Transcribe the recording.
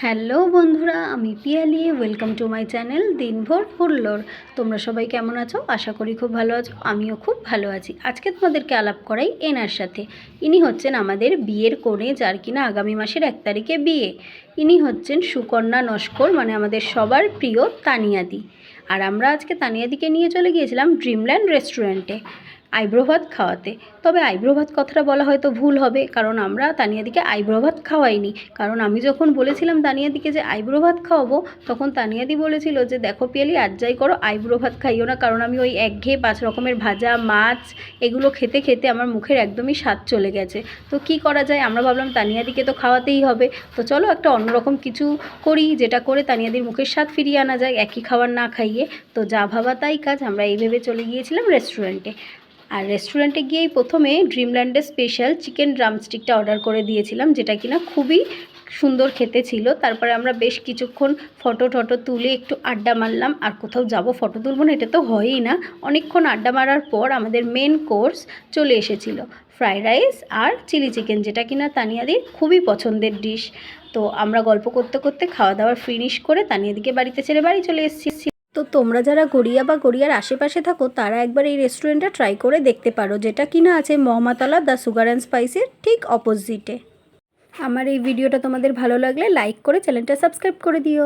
Hello বন্ধুরা, আমি Piyali. Welcome to my channel দিনভর হুল্লোড়। তোমরা সবাই কেমন আছো? আশা করি খুব ভালো আছো। আমিও খুব ভালো আছি। আজকে তোমাদেরকে আলাপ করাই এনার সাথে। ইনি হচ্ছেন আমাদের বিয়ের কনে, যার কিনা আগামী মাসের 1 তারিখে বিয়ে। ইনি হচ্ছেন সুকন্যা নস্কর, মানে আমাদের সবার প্রিয় তানিয়াদি। আর আমরা আজকে তানিয়াদিকে নিয়ে চলে গিয়েছিলাম ড্রিমল্যান্ড রেস্টুরেন্টে আইব্রো ভাত খাওয়াতে। তবে আইব্রো ভাত কথাটা বলা হয়তো ভুল হবে, কারণ আমরা তানিয়াদিকে আইব্রো ভাত খাওয়াইনি। কারণ আমি যখন বলেছিলাম তানিয়াদিকে যে আইব্রো ভাত খাওয়াবো, তখন তানিয়াদি বলেছিল যে দেখো পিয়ালি, আজ যাই করো, আইব্রো ভাত খাইও না, কারণ আমি ওই একঘেয়ে 5 রকমের ভাজা মাছ এগুলো খেতে খেতে আমার মুখের একদমই স্বাদ চলে গেছে। তো কি করা যায়, আমরা ভাবলাম তানিয়াদিকে তো খাওয়াতেই হবে, তো চলো একটা অন্যরকম কিছু করি, যেটা করে তানিয়াদির মুখের স্বাদ ফিরিয়ে আনা যায় একই খাবার না খাইয়ে। তো যা ভাবা তাই কাজ, আমরা এই ভেবে চলে গিয়েছিলাম রেস্টুরেন্টে। আর রেস্টুরেন্টে গিয়েই প্রথমে ড্রিমল্যান্ডের স্পেশাল চিকেন ড্রামস্টিকটা অর্ডার করে দিয়েছিলাম, যেটা কিনা খুবই সুন্দর খেতে ছিল। তারপরে আমরা বেশ কিছুক্ষণ ফটো তুলে একটু আড্ডা মারলাম। আর কোথাও যাব ফটো তুলব না, এটা তো হয়ই না। অনেকক্ষণ আড্ডা মারার পর আমাদের মেন কোর্স চলে এসেছিল, ফ্রাইড রাইস আর চিলি চিকেন, যেটা কিনা তানিয়াদির খুবই পছন্দের ডিশ। তো আমরা গল্প করতে করতে খাওয়া দাওয়ার ফিনিশ করে তানিয়াদিকে বাড়িতে ছেড়ে বাড়ি চলে এসেছি। তো তোমরা যারা গড়িয়া বা গড়িয়ার আশেপাশে থাকো, তারা একবার এই রেস্টুরেন্টটা ট্রাই করে দেখতে পারো, যেটা কিনা আছে মহমাতলা দ্য সুগার অ্যান্ড স্পাইসের ঠিক অপোজিটে। আমার এই ভিডিওটা তোমাদের ভালো লাগলে লাইক করে চ্যানেলটা সাবস্ক্রাইব করে দিও।